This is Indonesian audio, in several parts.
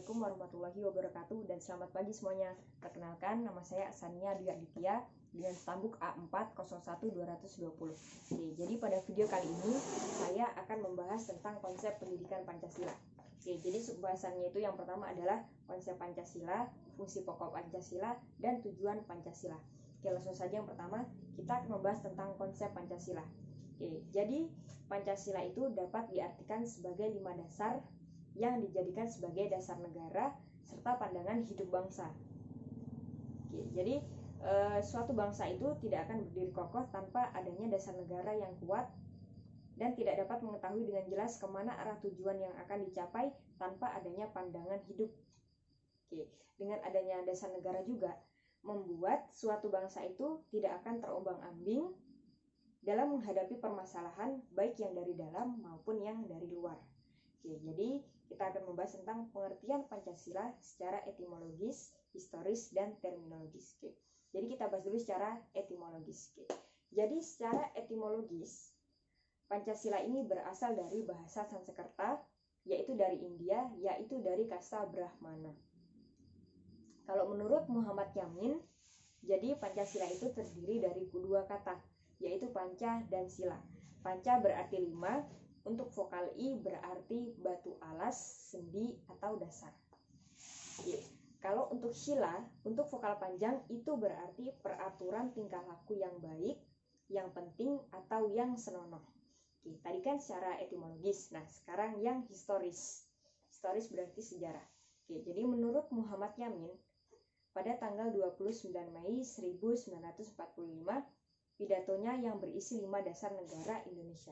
Assalamualaikum warahmatullahi wabarakatuh dan selamat pagi semuanya. Perkenalkan, nama saya Sania Dwi Aditya dengan stambuk A401-220. Oke, jadi pada video kali ini saya akan membahas tentang konsep pendidikan Pancasila. Oke, jadi pembahasannya itu yang pertama adalah konsep Pancasila, fungsi pokok Pancasila, dan tujuan Pancasila. Oke, langsung saja yang pertama kita akan membahas tentang konsep Pancasila. Oke, jadi Pancasila itu dapat diartikan sebagai 5 dasar yang dijadikan sebagai dasar negara serta pandangan hidup bangsa. Oke, jadi suatu bangsa itu tidak akan berdiri kokoh tanpa adanya dasar negara yang kuat dan tidak dapat mengetahui dengan jelas kemana arah tujuan yang akan dicapai tanpa adanya pandangan hidup. Oke, dengan adanya dasar negara juga membuat suatu bangsa itu tidak akan terombang-ambing dalam menghadapi permasalahan baik yang dari dalam maupun yang dari luar. Oke, jadi kita akan membahas tentang pengertian Pancasila secara etimologis, historis, dan terminologis. Oke. Jadi kita bahas dulu secara etimologis. Oke. Jadi secara etimologis, Pancasila ini berasal dari bahasa Sanskerta, yaitu dari India, yaitu dari kasta Brahmana. Kalau menurut Muhammad Yamin, jadi Pancasila itu terdiri dari dua kata, yaitu panca dan sila. Panca berarti 5, untuk vokal I berarti batu alas, sendi, atau dasar. Oke. Kalau untuk sila, untuk vokal panjang itu berarti peraturan tingkah laku yang baik, yang penting, atau yang senonoh. Oke, tadi kan secara etimologis. Nah, sekarang yang historis. Historis berarti sejarah. Oke, jadi menurut Muhammad Yamin, pada tanggal 29 Mei 1945, pidatonya yang berisi 5 dasar negara Indonesia,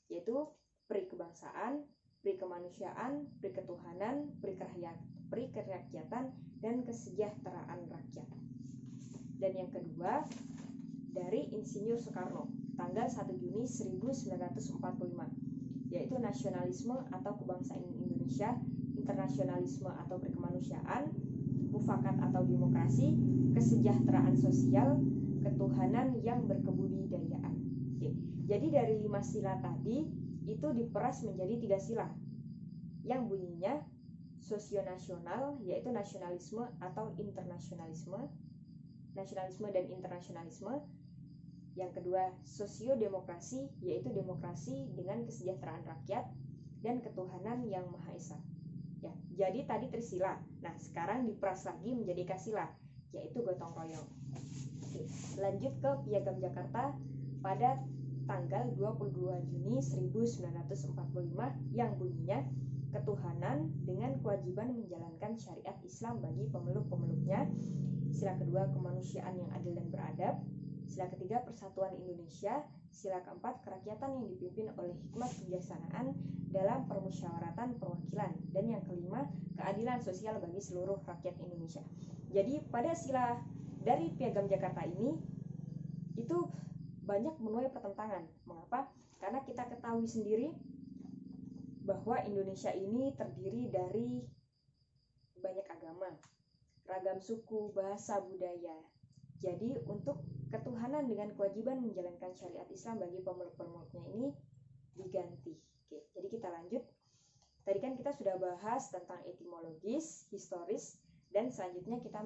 yaitu pri kebangsaan, pri kemanusiaan, pri ketuhanan, pri kerakyatan, dan kesejahteraan rakyat. Dan yang kedua, dari Insinyur Soekarno, tanggal 1 Juni 1945, yaitu nasionalisme atau kebangsaan Indonesia, internasionalisme atau pri kemanusiaan, mufakat atau demokrasi, kesejahteraan sosial, ketuhanan yang berkebudayaan. Oke. Jadi dari 5 sila tadi itu diperas menjadi 3 sila yang bunyinya sosionasional, yaitu nasionalisme atau internasionalisme, nasionalisme dan internasionalisme. Yang kedua, sosiodemokrasi, yaitu demokrasi dengan kesejahteraan rakyat, dan ketuhanan yang Maha Esa. Ya, jadi tadi trisila. Nah, sekarang diperas lagi menjadi kasila, yaitu gotong royong. Oke, lanjut ke Piagam Jakarta pada tanggal 22 Juni 1945 yang bunyinya ketuhanan dengan kewajiban menjalankan syariat Islam bagi pemeluk-pemeluknya. Sila kedua, kemanusiaan yang adil dan beradab. Sila ketiga, persatuan Indonesia. Sila keempat, kerakyatan yang dipimpin oleh hikmat kebijaksanaan dalam permusyawaratan perwakilan. Dan yang kelima, keadilan sosial bagi seluruh rakyat Indonesia. Jadi pada sila dari Piagam Jakarta ini itu banyak menuai pertentangan. Mengapa? Karena kita ketahui sendiri bahwa Indonesia ini terdiri dari banyak agama, ragam suku, bahasa, budaya. Jadi untuk ketuhanan dengan kewajiban menjalankan syariat Islam bagi pemeluk-pemeluknya ini diganti. Oke, jadi kita lanjut. Tadi kan kita sudah bahas tentang etimologis, historis, dan selanjutnya kita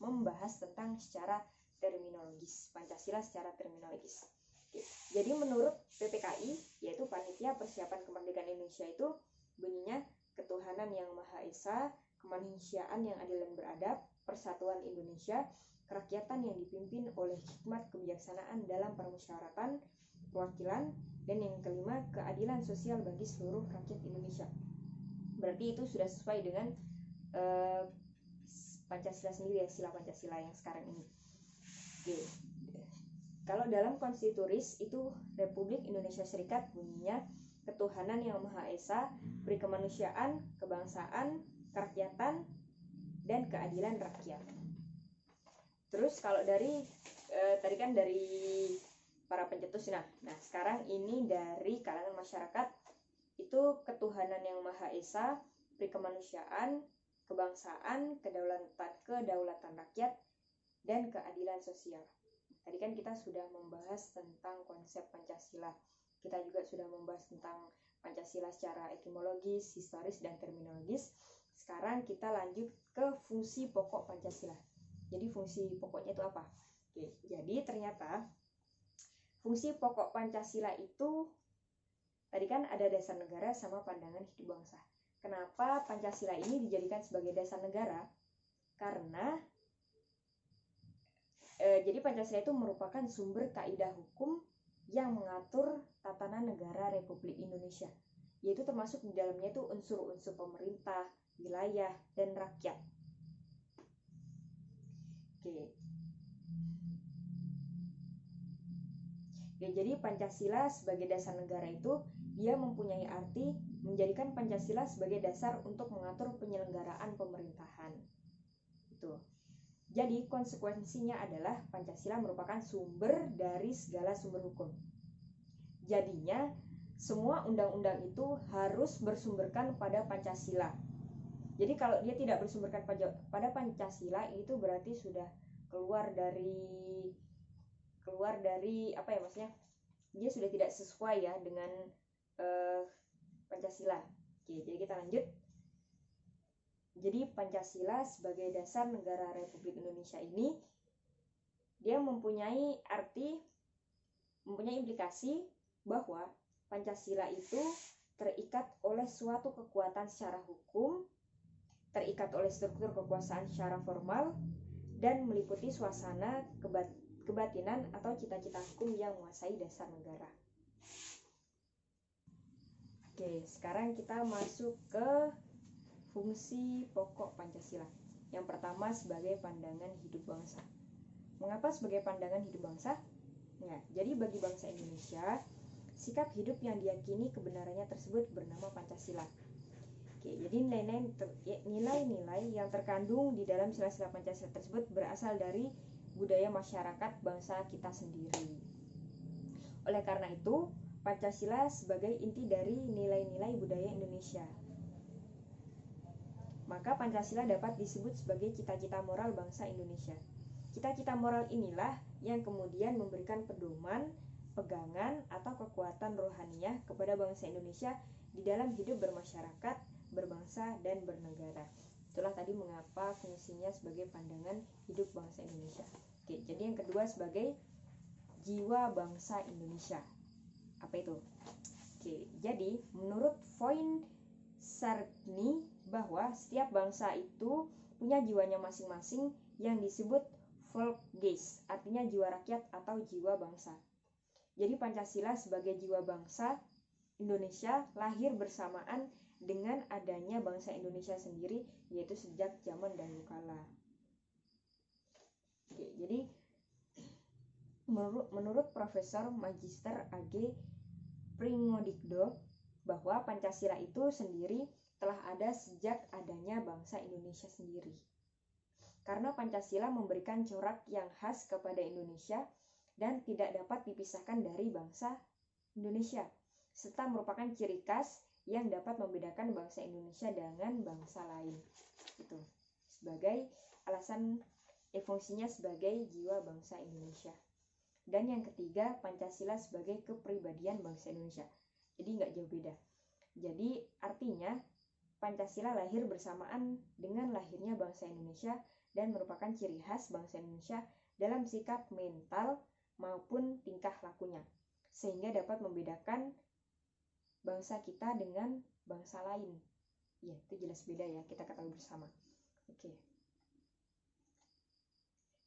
membahas tentang secara terminologis, Pancasila secara terminologis. Oke. Jadi menurut PPKI, yaitu Panitia Persiapan Kemerdekaan Indonesia, itu bunyinya ketuhanan yang Maha Esa, kemanusiaan yang adil dan beradab, persatuan Indonesia, kerakyatan yang dipimpin oleh hikmat kebijaksanaan dalam permusyawaratan perwakilan, dan yang kelima, keadilan sosial bagi seluruh rakyat Indonesia. Berarti itu sudah sesuai dengan Pancasila sendiri, ya, sila Pancasila yang sekarang ini. Oke. Kalau dalam konstituris itu Republik Indonesia Serikat bunyinya ketuhanan yang Maha Esa, pri kemanusiaan, kebangsaan, kerakyatan, dan keadilan rakyat. Terus kalau dari tadi kan dari para pencetus, nah sekarang ini dari kalangan masyarakat itu ketuhanan yang Maha Esa, pri kemanusiaan, kebangsaan, kedaulatan rakyat, dan keadilan sosial. Tadi kan kita sudah membahas tentang konsep Pancasila. Kita juga sudah membahas tentang Pancasila secara etimologis, historis, dan terminologis. sekarang kita lanjut ke fungsi pokok Pancasila. Jadi fungsi pokoknya itu apa? Oke, jadi ternyata fungsi pokok Pancasila itu tadi kan ada dasar negara sama pandangan hidup bangsa. Kenapa Pancasila ini dijadikan sebagai dasar negara? Karena jadi Pancasila itu merupakan sumber kaidah hukum yang mengatur tatanan negara Republik Indonesia, yaitu termasuk di dalamnya itu unsur-unsur pemerintah, wilayah, dan rakyat. Oke, jadi Pancasila sebagai dasar negara itu dia mempunyai arti menjadikan Pancasila sebagai dasar untuk mengatur penyelenggaraan pemerintahan. Itu. Jadi konsekuensinya adalah Pancasila merupakan sumber dari segala sumber hukum. Jadinya semua undang-undang itu harus bersumberkan pada Pancasila. Jadi kalau dia tidak bersumberkan pada Pancasila, itu berarti sudah keluar dari apa ya, maksudnya dia sudah tidak sesuai ya dengan Pancasila. Oke, jadi kita lanjut. Jadi Pancasila sebagai dasar negara Republik Indonesia ini dia mempunyai implikasi bahwa Pancasila itu terikat oleh suatu kekuatan secara hukum, terikat oleh struktur kekuasaan secara formal, dan meliputi suasana kebatinan atau cita-cita hukum yang menguasai dasar negara. Oke, sekarang kita masuk ke fungsi pokok Pancasila. Yang pertama sebagai pandangan hidup bangsa. Mengapa sebagai pandangan hidup bangsa? Nah, jadi bagi bangsa Indonesia, sikap hidup yang diyakini kebenarannya tersebut bernama Pancasila. Oke, jadi nilai-nilai yang terkandung di dalam sila-sila Pancasila tersebut berasal dari budaya masyarakat bangsa kita sendiri. Oleh karena itu, Pancasila sebagai inti dari nilai-nilai budaya Indonesia. Maka Pancasila dapat disebut sebagai cita-cita moral bangsa Indonesia. Cita-cita moral inilah yang kemudian memberikan pedoman, pegangan, atau kekuatan rohaniah kepada bangsa Indonesia di dalam hidup bermasyarakat, berbangsa, dan bernegara. Itulah tadi mengapa fungsinya sebagai pandangan hidup bangsa Indonesia. Oke, jadi yang kedua sebagai jiwa bangsa Indonesia. Apa itu? Oke, jadi menurut Voin-Sargny bahwa setiap bangsa itu punya jiwanya masing-masing yang disebut Volksgeist, artinya jiwa rakyat atau jiwa bangsa. Jadi Pancasila sebagai jiwa bangsa Indonesia lahir bersamaan dengan adanya bangsa Indonesia sendiri, yaitu sejak zaman dahulu kala. Oke, jadi menurut Profesor Magister AG Pringodikdo bahwa Pancasila itu sendiri telah ada sejak adanya bangsa Indonesia sendiri. Karena Pancasila memberikan corak yang khas kepada Indonesia dan tidak dapat dipisahkan dari bangsa Indonesia, serta merupakan ciri khas yang dapat membedakan bangsa Indonesia dengan bangsa lain. Itu sebagai alasan fungsinya sebagai jiwa bangsa Indonesia. Dan yang ketiga, Pancasila sebagai kepribadian bangsa Indonesia. Jadi nggak jauh beda. Jadi artinya Pancasila lahir bersamaan dengan lahirnya bangsa Indonesia dan merupakan ciri khas bangsa Indonesia dalam sikap mental maupun tingkah lakunya, sehingga dapat membedakan bangsa kita dengan bangsa lain. Ya, itu jelas beda ya, kita ketahui bersama. Oke.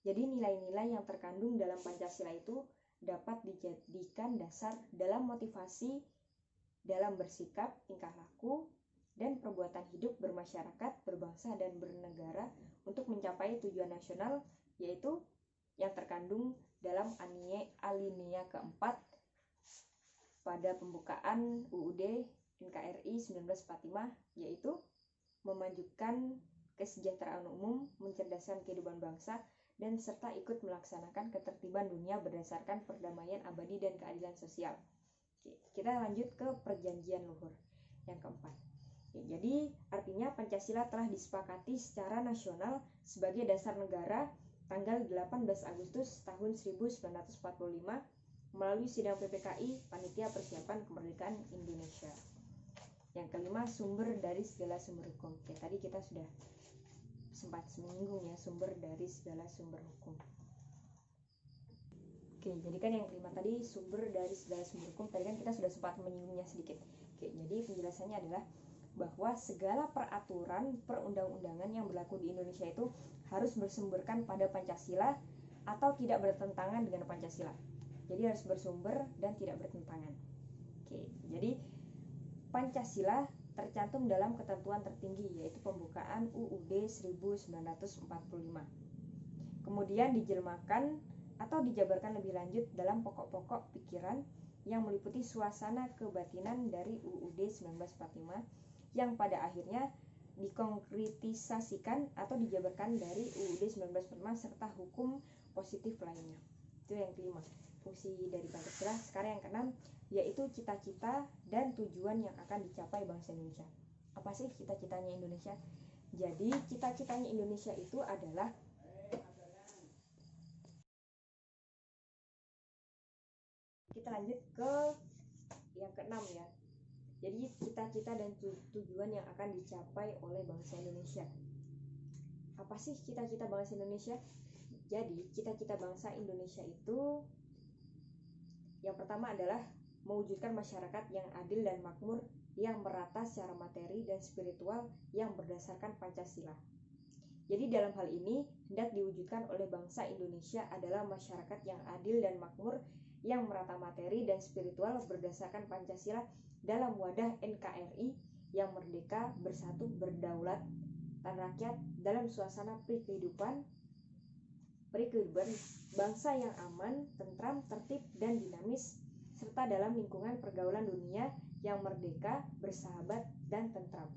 Jadi nilai-nilai yang terkandung dalam Pancasila itu dapat dijadikan dasar dalam motivasi, dalam bersikap, tingkah laku, dan perbuatan hidup bermasyarakat, berbangsa, dan bernegara untuk mencapai tujuan nasional, yaitu yang terkandung dalam alinea keempat pada pembukaan UUD NKRI 1945, yaitu memajukan kesejahteraan umum, mencerdaskan kehidupan bangsa, dan serta ikut melaksanakan ketertiban dunia berdasarkan perdamaian abadi dan keadilan sosial. Oke, kita lanjut ke perjanjian luhur yang keempat. Oke, jadi artinya Pancasila telah disepakati secara nasional sebagai dasar negara tanggal 18 Agustus tahun 1945 melalui sidang PPKI Panitia Persiapan Kemerdekaan Indonesia. Yang kelima, sumber dari segala sumber hukum. Oke, tadi kita sudah sempat menyinggung ya, sumber dari segala sumber hukum. Oke, jadi kan yang kelima tadi sumber dari segala sumber hukum, tadi kan kita sudah sempat menyinggungnya sedikit. Oke, jadi penjelasannya adalah bahwa segala peraturan perundang-undangan yang berlaku di Indonesia itu harus bersumberkan pada Pancasila atau tidak bertentangan dengan Pancasila. Jadi harus bersumber dan tidak bertentangan. Oke, jadi Pancasila tercantum dalam ketentuan tertinggi, yaitu pembukaan UUD 1945. Kemudian dijelmakan atau dijabarkan lebih lanjut dalam pokok-pokok pikiran yang meliputi suasana kebatinan dari UUD 1945 yang pada akhirnya dikonkretisasikan atau dijabarkan dari UUD 1945 serta hukum positif lainnya. Itu yang kelima, fungsi dari Pancasila. Sekarang yang keenam, yaitu cita-cita dan tujuan yang akan dicapai bangsa Indonesia. Apa sih cita-citanya Indonesia? Jadi cita-citanya Indonesia itu adalah kita lanjut ke yang keenam ya. Jadi cita-cita dan tujuan yang akan dicapai oleh bangsa Indonesia. Apa sih cita-cita bangsa Indonesia? Jadi cita-cita bangsa Indonesia itu yang pertama adalah mewujudkan masyarakat yang adil dan makmur, yang merata secara materi dan spiritual, yang berdasarkan Pancasila. Jadi dalam hal ini hendak diwujudkan oleh bangsa Indonesia adalah masyarakat yang adil dan makmur, yang merata materi dan spiritual berdasarkan Pancasila dalam wadah NKRI yang merdeka, bersatu, berdaulat, dan rakyat dalam suasana kehidupan bangsa yang aman, tentram, tertib, dan dinamis, serta dalam lingkungan pergaulan dunia yang merdeka, bersahabat, dan tentram.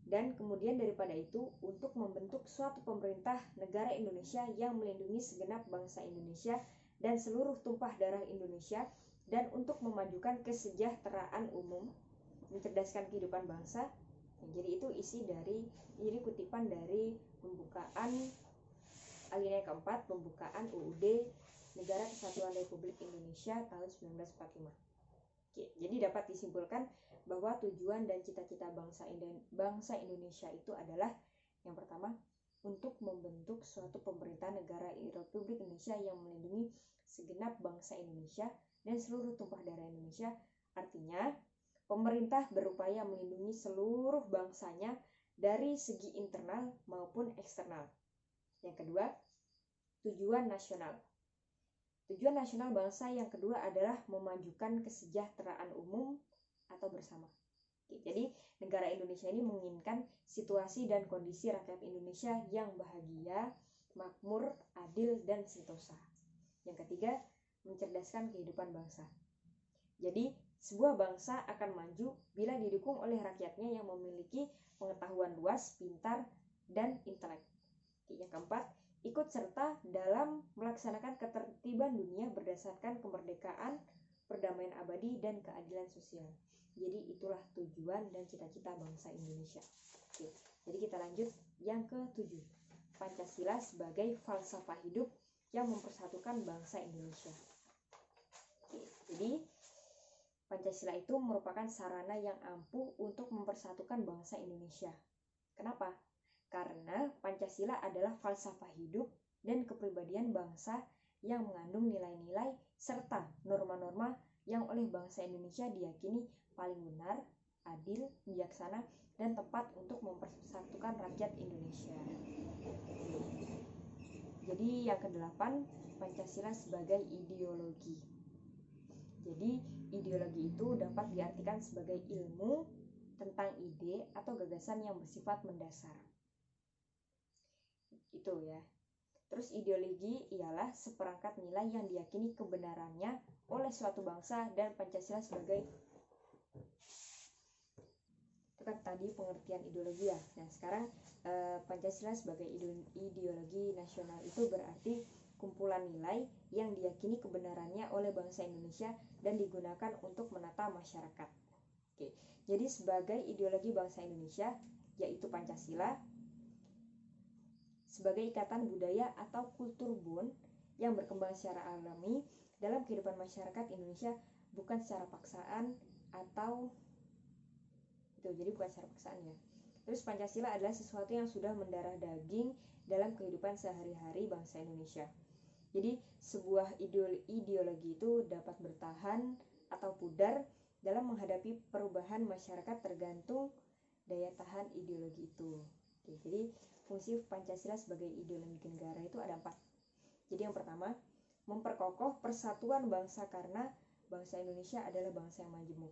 Dan kemudian daripada itu, untuk membentuk suatu pemerintah negara Indonesia yang melindungi segenap bangsa Indonesia dan seluruh tumpah darah Indonesia, dan untuk memajukan kesejahteraan umum, mencerdaskan kehidupan bangsa. Jadi itu isi dari, jadi kutipan dari pembukaan alinea keempat, pembukaan UUD Negara Kesatuan Republik Indonesia tahun 1945. Oke, jadi dapat disimpulkan bahwa tujuan dan cita-cita bangsa Indonesia itu adalah yang pertama, untuk membentuk suatu pemerintah negara Republik Indonesia yang melindungi segenap bangsa Indonesia dan seluruh tumpah darah Indonesia. Artinya, pemerintah berupaya melindungi seluruh bangsanya dari segi internal maupun eksternal. Yang kedua, tujuan nasional. Tujuan nasional bangsa yang kedua adalah memajukan kesejahteraan umum atau bersama. Oke, jadi negara Indonesia ini menginginkan situasi dan kondisi rakyat Indonesia yang bahagia, makmur, adil, dan sentosa. Yang ketiga, mencerdaskan kehidupan bangsa. Jadi, sebuah bangsa akan maju bila didukung oleh rakyatnya yang memiliki pengetahuan luas, pintar, dan intelek. Yang keempat, ikut serta dalam melaksanakan ketertiban dunia berdasarkan kemerdekaan, perdamaian abadi, dan keadilan sosial. Jadi itulah tujuan dan cita-cita bangsa Indonesia. Oke, jadi kita lanjut yang ke-7. Pancasila sebagai falsafah hidup yang mempersatukan bangsa Indonesia. Oke, jadi Pancasila itu merupakan sarana yang ampuh untuk mempersatukan bangsa Indonesia. Kenapa? Karena Pancasila adalah falsafah hidup dan kepribadian bangsa yang mengandung nilai-nilai serta norma-norma yang oleh bangsa Indonesia diyakini paling benar, adil, bijaksana, dan tepat untuk mempersatukan rakyat Indonesia. Jadi yang ke-8, Pancasila sebagai ideologi. Jadi ideologi itu dapat diartikan sebagai ilmu tentang ide atau gagasan yang bersifat mendasar. Itu ya. Terus ideologi ialah seperangkat nilai yang diyakini kebenarannya oleh suatu bangsa, dan Pancasila sebagai itu kan tadi pengertian ideologi ya. Nah sekarang Pancasila sebagai ideologi nasional itu berarti kumpulan nilai yang diyakini kebenarannya oleh bangsa Indonesia dan digunakan untuk menata masyarakat. Oke, jadi sebagai ideologi bangsa Indonesia, yaitu Pancasila sebagai ikatan budaya atau kultur bond yang berkembang secara alami dalam kehidupan masyarakat Indonesia, bukan secara paksaan atau itu, jadi bukan secara paksaan ya. Terus Pancasila adalah sesuatu yang sudah mendarah daging dalam kehidupan sehari-hari bangsa Indonesia. Jadi sebuah ideologi itu dapat bertahan atau pudar dalam menghadapi perubahan masyarakat tergantung daya tahan ideologi itu. Oke, jadi fungsi Pancasila sebagai ideologi negara itu ada 4. Jadi yang pertama, memperkokoh persatuan bangsa karena bangsa Indonesia adalah bangsa yang majemuk.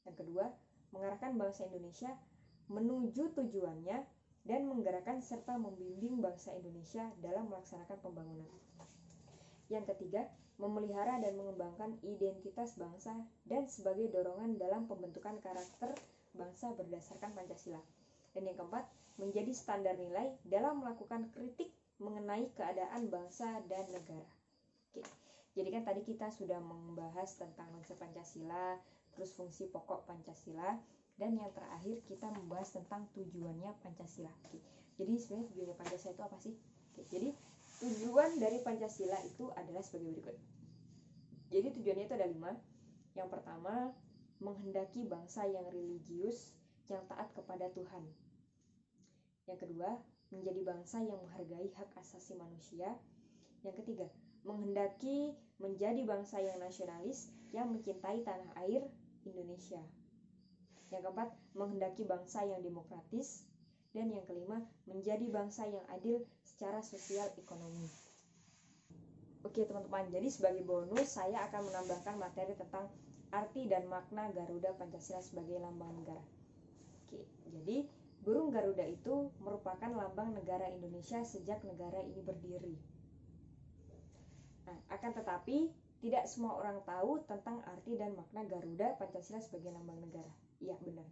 Yang kedua, mengarahkan bangsa Indonesia menuju tujuannya dan menggerakkan serta membimbing bangsa Indonesia dalam melaksanakan pembangunan. Yang ketiga, memelihara dan mengembangkan identitas bangsa dan sebagai dorongan dalam pembentukan karakter bangsa berdasarkan Pancasila. Dan yang keempat, menjadi standar nilai dalam melakukan kritik mengenai keadaan bangsa dan negara. Oke. Jadi kan tadi kita sudah membahas tentang konsep Pancasila, terus fungsi pokok Pancasila, dan yang terakhir kita membahas tentang tujuannya Pancasila. Oke. Jadi sebenarnya tujuannya Pancasila itu apa sih? Oke. Jadi tujuan dari Pancasila itu adalah sebagai berikut. Jadi tujuannya itu ada 5. Yang pertama, menghendaki bangsa yang religius, yang taat kepada Tuhan. Yang kedua, menjadi bangsa yang menghargai hak asasi manusia. Yang ketiga, menghendaki menjadi bangsa yang nasionalis, yang mencintai tanah air Indonesia. Yang keempat, menghendaki bangsa yang demokratis. Dan yang kelima, menjadi bangsa yang adil secara sosial ekonomi. Oke teman-teman, jadi sebagai bonus saya akan menambahkan materi tentang arti dan makna Garuda Pancasila sebagai lambang negara. Oke, jadi burung Garuda itu merupakan lambang negara Indonesia sejak negara ini berdiri. Nah, akan tetapi tidak semua orang tahu tentang arti dan makna Garuda Pancasila sebagai lambang negara. Iya benar.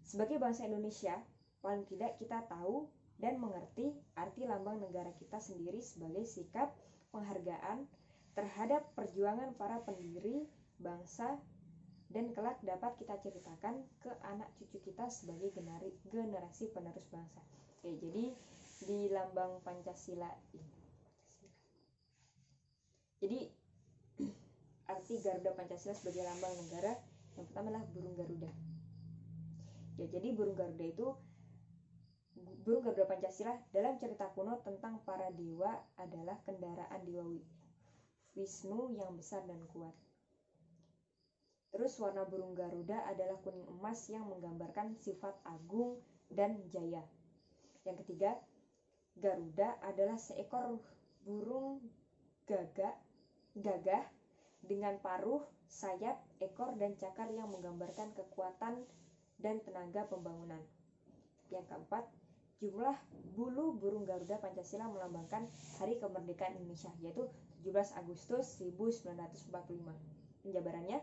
Sebagai bangsa Indonesia, paling tidak kita tahu dan mengerti arti lambang negara kita sendiri sebagai sikap penghargaan terhadap perjuangan para pendiri bangsa dan kelak dapat kita ceritakan ke anak cucu kita sebagai generasi penerus bangsa. Oke, jadi di lambang Pancasila ini. Jadi arti Garuda Pancasila sebagai lambang negara yang pertama adalah burung Garuda. Ya, jadi burung Garuda Pancasila dalam cerita kuno tentang para dewa adalah kendaraan dewa Wisnu yang besar dan kuat. Terus warna burung Garuda adalah kuning emas yang menggambarkan sifat agung dan jaya. Yang ketiga, Garuda adalah seekor burung gagah dengan paruh, sayap, ekor, dan cakar yang menggambarkan kekuatan dan tenaga pembangunan. Yang keempat, jumlah bulu burung Garuda Pancasila melambangkan hari kemerdekaan Indonesia, yaitu 17 Agustus 1945. Penjabarannya,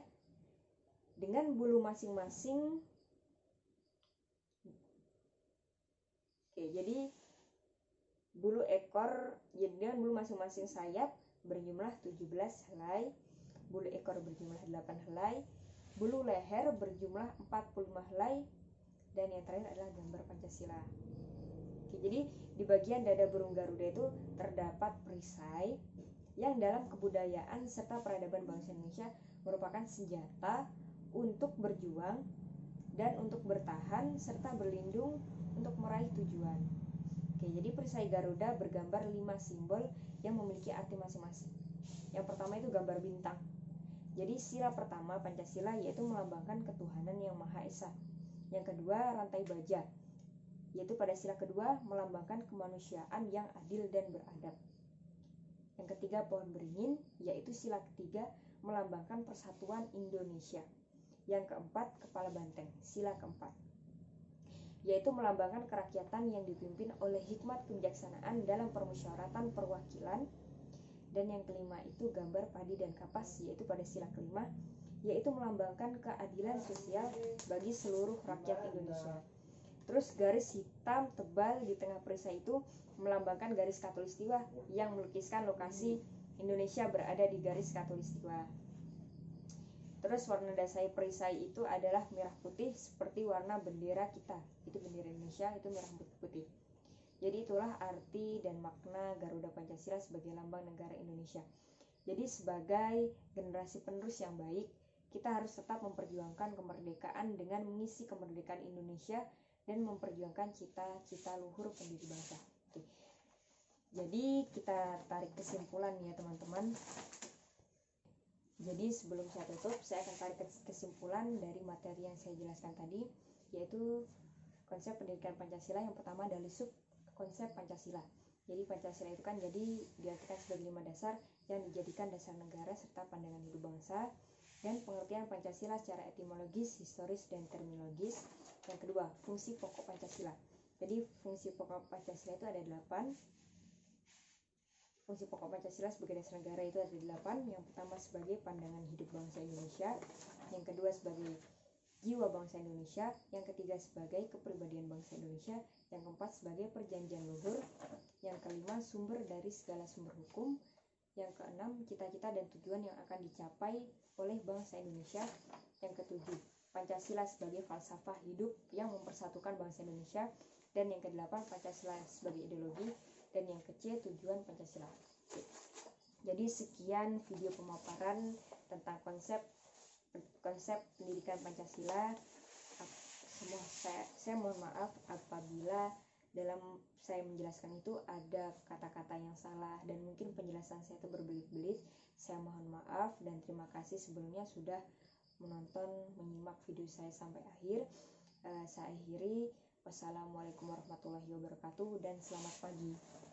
dengan bulu masing-masing. Oke, jadi bulu ekor dengan bulu masing-masing sayap berjumlah 17 helai, bulu ekor berjumlah 8 helai, bulu leher berjumlah 45 helai, dan yang terakhir adalah gambar Pancasila. Oke, jadi di bagian dada burung Garuda itu terdapat perisai yang dalam kebudayaan serta peradaban bangsa Indonesia merupakan senjata untuk berjuang dan untuk bertahan serta berlindung untuk meraih tujuan. Oke, jadi perisai Garuda bergambar 5 simbol yang memiliki arti masing-masing. Yang pertama itu gambar bintang. Jadi sila pertama Pancasila yaitu melambangkan ketuhanan yang Maha Esa. Yang kedua rantai baja, yaitu pada sila kedua melambangkan kemanusiaan yang adil dan beradab. Yang ketiga pohon beringin, yaitu sila ketiga melambangkan persatuan Indonesia. Yang keempat kepala banteng, sila keempat, yaitu melambangkan kerakyatan yang dipimpin oleh hikmat kebijaksanaan dalam permusyawaratan perwakilan. Dan yang kelima itu gambar padi dan kapas, yaitu pada sila kelima, yaitu melambangkan keadilan sosial bagi seluruh rakyat Indonesia. Terus garis hitam tebal di tengah perisai itu melambangkan garis khatulistiwa yang melukiskan lokasi Indonesia berada di garis khatulistiwa. Terus warna dasar perisai itu adalah merah putih seperti warna bendera kita. Itu bendera Indonesia, itu merah putih. Jadi itulah arti dan makna Garuda Pancasila sebagai lambang negara Indonesia. Jadi sebagai generasi penerus yang baik, kita harus tetap memperjuangkan kemerdekaan dengan mengisi kemerdekaan Indonesia dan memperjuangkan cita-cita luhur pendiri bangsa. Oke. Jadi kita tarik kesimpulan ya teman-teman. Jadi sebelum saya tutup, saya akan tarik kesimpulan dari materi yang saya jelaskan tadi, yaitu konsep pendidikan Pancasila. Yang pertama adalah sub konsep Pancasila. Jadi Pancasila itu kan diartikan sebagai 5 dasar yang dijadikan dasar negara serta pandangan hidup bangsa, dan pengertian Pancasila secara etimologis, historis, dan terminologis. Yang kedua, fungsi pokok Pancasila. Jadi fungsi pokok Pancasila itu ada 8. Fungsi pokok Pancasila sebagai dasar negara itu ada 8. Yang pertama sebagai pandangan hidup bangsa Indonesia, yang kedua sebagai jiwa bangsa Indonesia, yang ketiga sebagai kepribadian bangsa Indonesia, yang keempat sebagai perjanjian luhur, yang kelima sumber dari segala sumber hukum, yang keenam cita-cita dan tujuan yang akan dicapai oleh bangsa Indonesia, yang ketujuh Pancasila sebagai falsafah hidup yang mempersatukan bangsa Indonesia, dan yang kedelapan Pancasila sebagai ideologi, dan yang ke-C tujuan Pancasila. Jadi sekian video pemaparan tentang konsep pendidikan Pancasila. Saya mohon maaf apabila dalam saya menjelaskan itu ada kata-kata yang salah dan mungkin penjelasan saya itu berbelit-belit. Saya mohon maaf dan terima kasih sebelumnya sudah menyimak video saya sampai akhir. Saya akhiri. Wassalamualaikum warahmatullahi wabarakatuh dan selamat pagi.